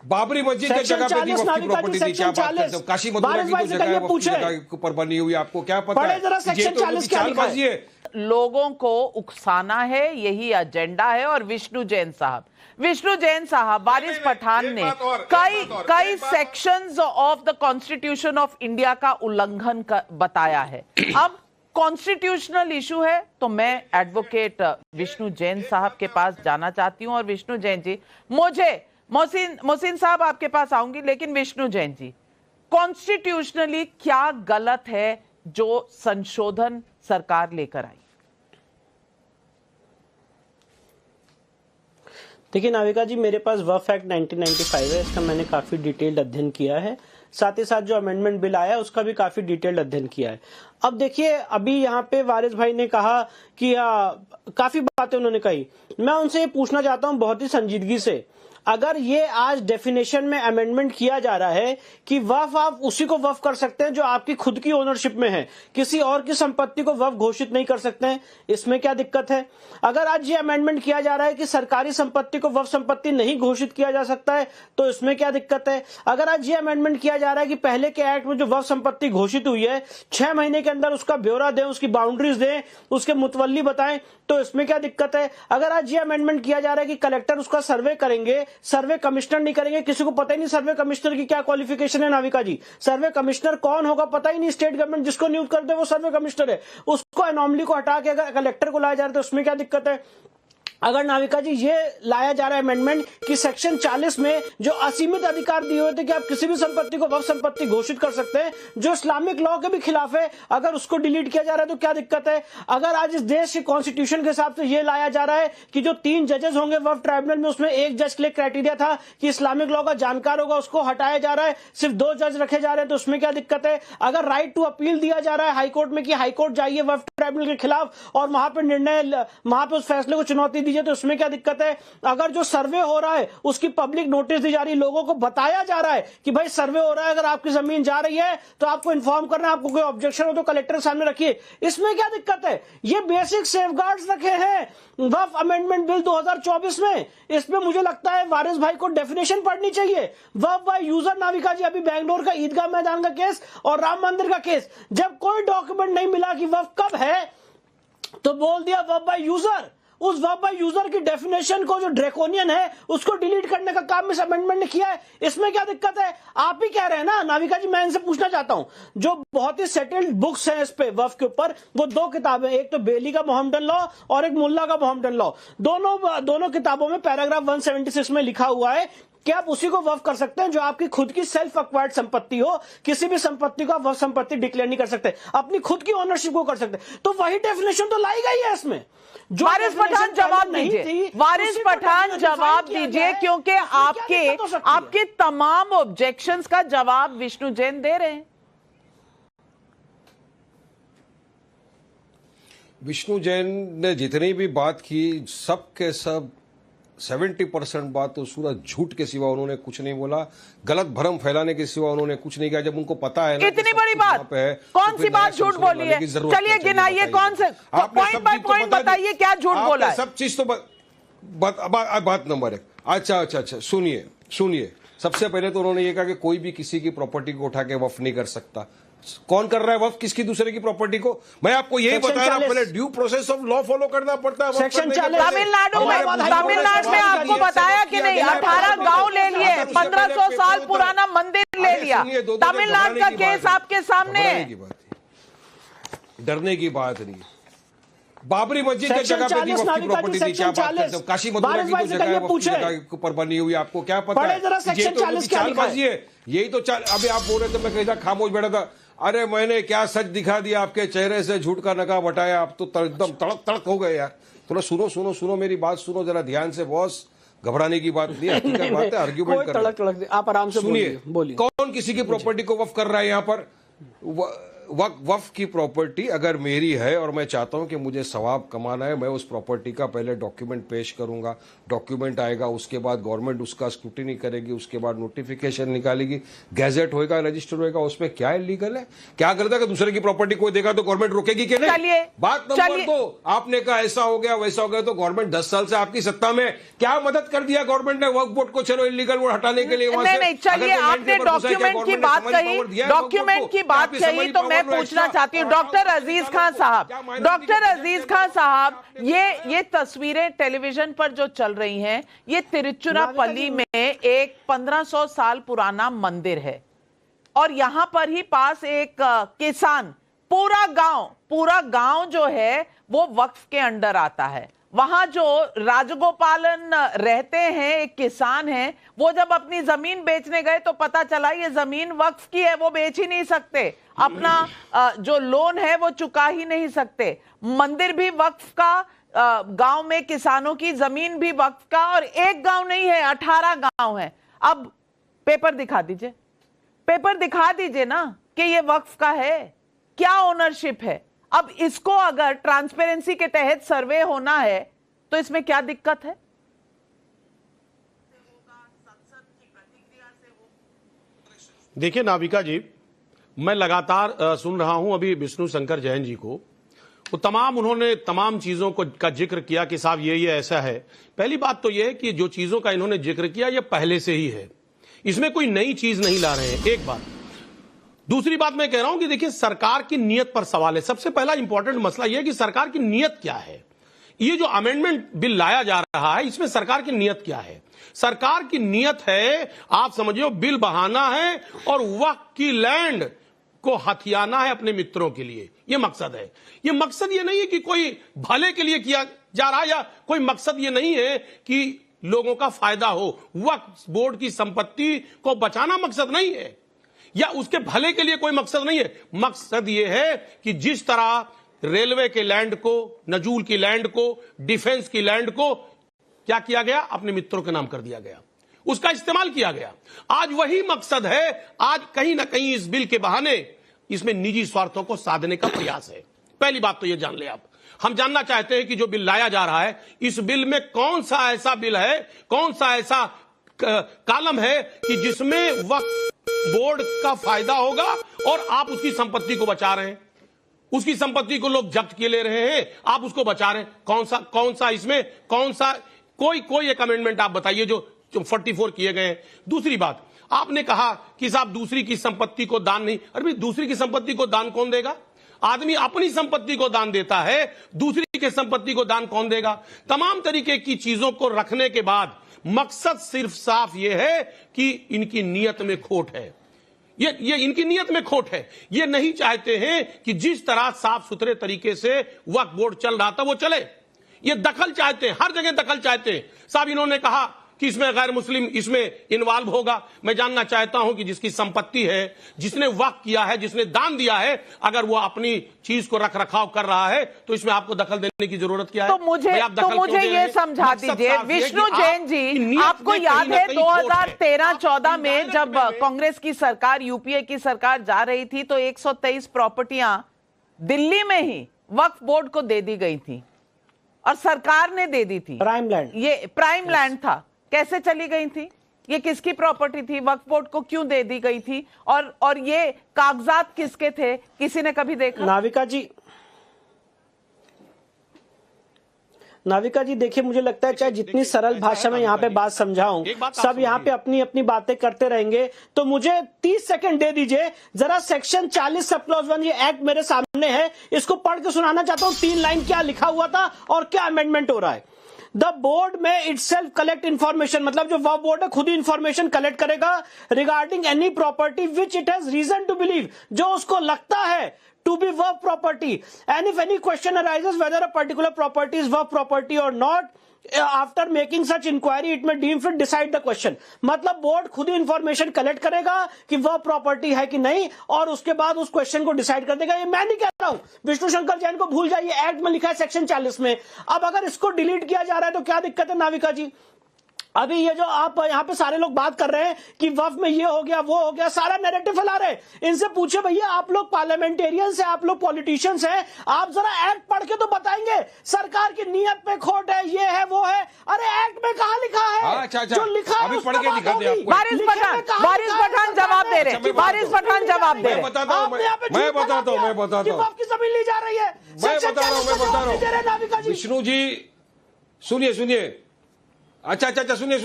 बाबरी मस्जिद की जगह पे वक्फ की प्रॉपर्टी थी, क्या बात करते हो? काशी मथुरा की तो जगह वक्फ की जगह पर बनी हुई, आपको क्या पता है? ये तो चालबाजी है। लोगों को उकसाना है, यही एजेंडा है। और विष्णु जैन साहब, वारिस पठान ने कई sections of the constitution of India का उल्लंघन बताया है। अब कॉन्स्टिट्यूशनल इशू है तो मैं एडवोकेट विष्णु जैन साहब के पास जाना चाहती हूं। और विष्णु जैन जी, मुझे मोहसिन साहब आपके पास आऊंगी, लेकिन विष्णु जैन जी, कॉन्स्टिट्यूशनली क्या गलत है जो संशोधन सरकार लेकर आई? देखिए नाविका जी, मेरे पास वक्फ एक्ट 1995 है, इसका मैंने काफी डिटेल्ड अध्ययन किया है। साथ ही साथ जो अमेंडमेंट बिल आया उसका भी काफी डिटेल्ड अध्ययन किया है। अब देखिए, अभी यहाँ पे वारिस भाई ने कहा कि काफी बातें उन्होंने कही। मैं उनसे ये पूछना चाहता हूँ बहुत ही संजीदगी से, अगर ये आज डेफिनेशन में अमेंडमेंट किया जा रहा है कि वक्फ आप उसी को वक्फ कर सकते हैं जो आपकी खुद की ओनरशिप में है, किसी और की संपत्ति को वक्फ घोषित नहीं कर सकते हैं, इसमें क्या दिक्कत है? अगर आज ये अमेंडमेंट किया जा रहा है कि सरकारी संपत्ति को वक्फ संपत्ति नहीं घोषित किया जा सकता है, तो इसमें क्या दिक्कत है? अगर आज ये अमेंडमेंट किया जा रहा है कि पहले के एक्ट में जो वक्फ संपत्ति घोषित हुई है 6 महीने के अंदर उसका ब्यौरा दें, उसकी बाउंड्रीज दें, उसके मुतवल्ली बताएं, तो इसमें क्या दिक्कत है? अगर आज ये अमेंडमेंट किया जा रहा है कि कलेक्टर उसका सर्वे करेंगे, सर्वे कमिश्नर नहीं करेंगे, किसी को पता ही नहीं सर्वे कमिश्नर की क्या क्वालिफिकेशन है नाविका जी, सर्वे कमिश्नर कौन होगा पता ही नहीं, स्टेट गवर्नमेंट जिसको नियुक्त करते हैं वो सर्वे कमिश्नर है, उसको एनॉमली को हटा के अगर कलेक्टर को लाया जा रहा है तो उसमें क्या दिक्कत है? अगर नाविका जी ये लाया जा रहा है अमेंडमेंट कि सेक्शन 40 में जो असीमित अधिकार दिए हुए थे कि आप किसी भी संपत्ति को वक्फ संपत्ति घोषित कर सकते हैं, जो इस्लामिक लॉ के भी खिलाफ है, अगर उसको डिलीट किया जा रहा है तो क्या दिक्कत है? अगर आज इस देश के कॉन्स्टिट्यूशन के हिसाब से ये लाया जा रहा है कि जो 3 जजेस होंगे वक्फ ट्राइब्यूनल में, उसमें एक जज के लिए क्राइटेरिया था कि इस्लामिक लॉ का जानकार होगा, उसको हटाया जा रहा है, सिर्फ 2 जज रखे जा रहे हैं, तो उसमें क्या दिक्कत है? अगर राइट टू अपील दिया जा रहा है हाईकोर्ट में कि हाईकोर्ट जाइए वक्फ ट्राइब्यूनल के खिलाफ और वहां पर निर्णय, वहां पर उस फैसले को चुनौती दीजिए, तो उसमें क्या दिक्कत है? अगर जो सर्वे हो रहा है उसकी पब्लिक नोटिस दी जा रही है, लोगों को बताया जा रहा है कि भाई सर्वे हो रहा है, अगर आपकी जमीन जा रही है तो आपको इन्फॉर्म करना है, आपको कोई ऑब्जेक्शन हो तो कलेक्टर के सामने रखिए, इसमें क्या दिक्कत है? ये बेसिक सेफगार्ड्स रखे हैं वक्फ अमेंडमेंट बिल 2024 में। इसमें मुझे लगता है वारिस भाई को डेफिनेशन पढ़नी चाहिए। वक्फ बाय यूजर नाविका जी, अभी बेंगलोर का ईदगाह मैदान का केस और राम मंदिर का केस, जब कोई डॉक्यूमेंट नहीं मिला कि वक्फ कब है, तो बोल दिया वक्फ बाय यूजर। उस वक्फ बाय यूजर की डेफिनेशन को जो ड्रैकोनियन है उसको डिलीट करने का काम इस अमेंडमेंट ने किया है, इसमें क्या दिक्कत है? आप ही कह रहे हैं ना नाविका जी। मैं इनसे पूछना चाहता हूं, जो बहुत ही सेटल्ड बुक्स हैं इस पे वक्फ के ऊपर, वो 2 किताबें, एक तो बेली का मोहम्मदन लॉ और एक मुल्ला का मोहम्मदन लॉ, दोनों किताबों में पैराग्राफ 176 में लिखा हुआ है कि आप उसी को वक्फ कर सकते हैं जो आपकी खुद की सेल्फ एक्वायर्ड संपत्ति हो, किसी भी संपत्ति को आप वक्फ संपत्ति डिक्लेयर नहीं कर सकते, अपनी खुद की ओनरशिप को कर सकते। तो वही डेफिनेशन तो लाई गई है इसमें। वारिस पठान जवाब दीजिए, वारिस पठान जवाब दीजिए, क्योंकि आपके तमाम ऑब्जेक्शंस का जवाब विष्णु जैन दे रहे हैं। विष्णु जैन ने जितनी भी बात की, सब के सब 70% बात तो सूरज झूठ के सिवा उन्होंने कुछ नहीं बोला, गलत भ्रम फैलाने के सिवा उन्होंने कुछ नहीं किया। जब उनको पता है ना इतनी बड़ी बात, कौन सी बात झूठ बोली है? चलिए गिनाइए, कौन से पॉइंट बाय पॉइंट बताइए क्या झूठ बोला है। सब चीज तो बात नंबर 1। अच्छा, सुनिए। सबसे पहले तो उन्होंने ये कहा कि कोई भी किसी की प्रॉपर्टी को उठा के वक्फ नहीं कर सकता। कौन कर रहा है वक्फ किसकी दूसरे की प्रॉपर्टी को? मैं आपको यही बता रहा हूं, पहले due process of law follow करना पड़ता है। तमिलनाडु में आपको बताया कि नहीं, 18 गांव ले लिए, 1500 साल पुराना मंदिर ले लिया। तमिलनाडु का केस आपके सामने है। डरने की बात नहीं। बाबरी मस्जिद की जगह पे वक्फ की प्रॉपर्टी थी, क्या बात करते हो? काशी मथुरा की तो जगह वक्फ की जगह पर बनी हुई, आपको क्या पता है? ये तो चालबाजी है, यही तो अभी आप बोल रहे थे, मैं कहीं खामोश बैठा था। अरे मैंने क्या सच दिखा दिया आपके चेहरे से, झूठ का नकाब हटाया, आप तो एकदम तड़क हो गए यार। थोड़ा सुनो मेरी बात सुनो जरा ध्यान से बॉस, घबराने की बात नहीं है, हकीकत बात है, आर्ग्यूमेंट कर, आप आराम से सुनिए। कौन किसी की प्रॉपर्टी को वक्फ कर रहा है यहाँ पर? वक्फ की प्रॉपर्टी अगर मेरी है और मैं चाहता हूं कि मुझे सवाब कमाना है, मैं उस प्रॉपर्टी का पहले डॉक्यूमेंट पेश करूंगा, डॉक्यूमेंट आएगा, उसके बाद गवर्नमेंट उसका स्क्रूटिनी करेगी, उसके बाद नोटिफिकेशन निकालेगी, गैजेट होएगा, रजिस्टर होएगा। उसमें क्या इलीगल है, क्या गलत है? कि दूसरे की प्रॉपर्टी कोई देगा तो गवर्नमेंट रोकेगी कि नहीं? बात नंबर 2, आपने कहा ऐसा हो गया वैसा हो गया, तो गवर्नमेंट 10 साल से आपकी सत्ता में, क्या मदद कर दिया गवर्नमेंट ने वक्फ बोर्ड को? चलो इलीगल बोर्ड हटाने के लिए वहां से। नहीं, चलिए आपने डॉक्यूमेंट की बात कही, डॉक्यूमेंट की बात कही, तो मैं पूछना चाहती हूँ डॉक्टर अजीज खान साहब, डॉक्टर अजीज खान साहब, ये तस्वीरें टेलीविजन पर जो चल रही हैं, ये तिरुचिरापल्ली में एक 1500 साल पुराना मंदिर है और यहां पर ही पास एक किसान, पूरा गांव जो है वो वक्फ के अंडर आता है। वहां जो राजगोपालन रहते हैं, एक किसान हैं, वो जब अपनी जमीन बेचने गए तो पता चला ये जमीन वक्फ की है, वो बेच ही नहीं सकते, अपना जो लोन है वो चुका ही नहीं सकते, मंदिर भी वक्फ का, गांव में किसानों की जमीन भी वक्फ का, और एक गांव नहीं है 18 गांव है। अब पेपर दिखा दीजिए, पेपर दिखा दीजिए ना कि ये वक्फ का है, क्या ओनरशिप है। अब इसको अगर ट्रांसपेरेंसी के तहत सर्वे होना है तो इसमें क्या दिक्कत है? देखिए नाविका जी, मैं लगातार सुन रहा हूं अभी विष्णु शंकर जैन जी को, वो उन्होंने तमाम चीजों को का जिक्र किया कि साहब ये ऐसा है। पहली बात तो ये है कि जो चीजों का इन्होंने जिक्र किया ये पहले से ही है, इसमें कोई नई चीज नहीं ला रहे हैं, एक बात। दूसरी बात मैं कह रहा हूं कि देखिए सरकार की नीयत पर सवाल है। सबसे पहला इंपॉर्टेंट मसला यह है कि सरकार की नीयत क्या है। ये जो अमेंडमेंट बिल लाया जा रहा है इसमें सरकार की नीयत क्या है? सरकार की नीयत है, आप समझिए, बिल बहाना है और वक्फ की लैंड को हथियाना है अपने मित्रों के लिए, यह मकसद है। यह मकसद ये नहीं है कि कोई भले के लिए किया जा रहा है, या कोई मकसद ये नहीं है कि लोगों का फायदा हो। वक्फ बोर्ड की संपत्ति को बचाना मकसद नहीं है, या उसके भले के लिए कोई मकसद नहीं है। मकसद यह है कि जिस तरह रेलवे के लैंड को, नजूल की लैंड को, डिफेंस की लैंड को क्या किया गया, अपने मित्रों के नाम कर दिया गया, उसका इस्तेमाल किया गया। आज वही मकसद है। आज कहीं ना कहीं इस बिल के बहाने इसमें निजी स्वार्थों को साधने का प्रयास है। पहली बात तो यह जान ले आप। हम जानना चाहते हैं कि जो बिल लाया जा रहा है, इस बिल में कौन सा ऐसा बिल है, कौन सा ऐसा कॉलम है कि जिसमें वक्फ बोर्ड का फायदा होगा और आप उसकी संपत्ति को बचा रहे हैं, उसकी संपत्ति को लोग जब्त किए ले रहे हैं, आप उसको बचा रहे हैं। कौन सा इसमें कौन सा कोई एक अमेंडमेंट आप बताइए जो 44 किए गए हैं। दूसरी बात, आपने कहा कि साहब दूसरी की संपत्ति को दान नहीं। अरे भाई, दूसरी की संपत्ति को दान कौन देगा? आदमी अपनी संपत्ति को दान देता है, दूसरी की संपत्ति को दान कौन देगा? तमाम तरीके की चीजों को रखने के बाद मकसद सिर्फ साफ यह है कि इनकी नीयत में खोट है। ये इनकी नीयत में खोट है। ये नहीं चाहते हैं कि जिस तरह साफ सुथरे तरीके से वक्फ बोर्ड चल रहा था वो चले। ये दखल चाहते हैं, हर जगह दखल चाहते हैं। साहब इन्होंने कहा कि इसमें गैर मुस्लिम इसमें इन्वॉल्व होगा। मैं जानना चाहता हूं कि जिसकी संपत्ति है, जिसने वक्फ किया है, जिसने दान दिया है, अगर वो अपनी चीज को रख रखाव कर रहा है तो इसमें आपको दखल देने की जरूरत क्या है? तो मुझे ये समझा दीजिए विष्णु जैन जी, आपको याद है 2013-14 में जब कांग्रेस की सरकार, यूपीए की सरकार जा रही थी तो 123 प्रॉपर्टियां दिल्ली में ही वक्फ बोर्ड को दे दी गई थी और सरकार ने दे दी थी। प्राइम लैंड, ये प्राइम लैंड था। कैसे चली गई थी? ये किसकी प्रॉपर्टी थी? वक्फ बोर्ड को क्यों दे दी गई थी? और ये कागजात किसके थे? किसी ने कभी देखा? नाविका जी देखिए, मुझे लगता है चाहे जितनी सरल भाषा में यहाँ पे बात समझाऊं, सब यहाँ पे अपनी अपनी बातें करते रहेंगे। तो मुझे 30 सेकंड दे दीजिए, जरा सेक्शन 40 सब क्लॉज 1 ये एक्ट मेरे सामने है, इसको पढ़ के सुनाना चाहता हूँ। 3 लाइन क्या लिखा हुआ था और क्या अमेंडमेंट हो रहा है। द बोर्ड में इट सेल्फ कलेक्ट इन्फॉर्मेशन, मतलब जो वह बोर्ड है खुद ही इंफॉर्मेशन कलेक्ट करेगा regarding any property which it has reason to believe, जो उसको लगता है to be work property, and if any question arises whether a particular property is work property or not, after making such inquiry it may deem fit decide the question। मतलब board खुद ही information collect करेगा कि वह property है कि नहीं और उसके बाद उस क्वेश्चन को डिसाइड कर देगा। ये मैं नहीं कह रहा हूं, विष्णु शंकर जैन को भूल जाइए, एक्ट में लिखा है सेक्शन 40 में। अब अगर इसको डिलीट किया जा रहा है तो क्या दिक्कत है नाविका जी? अभी ये जो आप यहाँ पे सारे लोग बात कर रहे हैं कि वफ में ये हो गया वो हो गया, सारा नैरेटिव फैला रहे हैं। इनसे पूछे भैया, आप लोग पार्लियामेंटेरियंस हैं, आप लोग पॉलिटिशियंस हैं, आप जरा एक्ट पढ़ के तो बताएंगे सरकार की नीयत पे खोट है, ये है वो है। अरे एक्ट में कहाँ लिखा है? अच्छा, जो लिखा है अभी उसका पढ़ के बात दिखा दे होगी। आपको। वारिस पठान जवाब दे रहे हैं, वारिस पठान जवाब दे रहे हैं। मैं बताता हूँ वफ की जमीन ली जा रही है, मैं बता रहा हूँ। नाविका जी। विष्णु जी सुनिए, अच्छा सुनिए।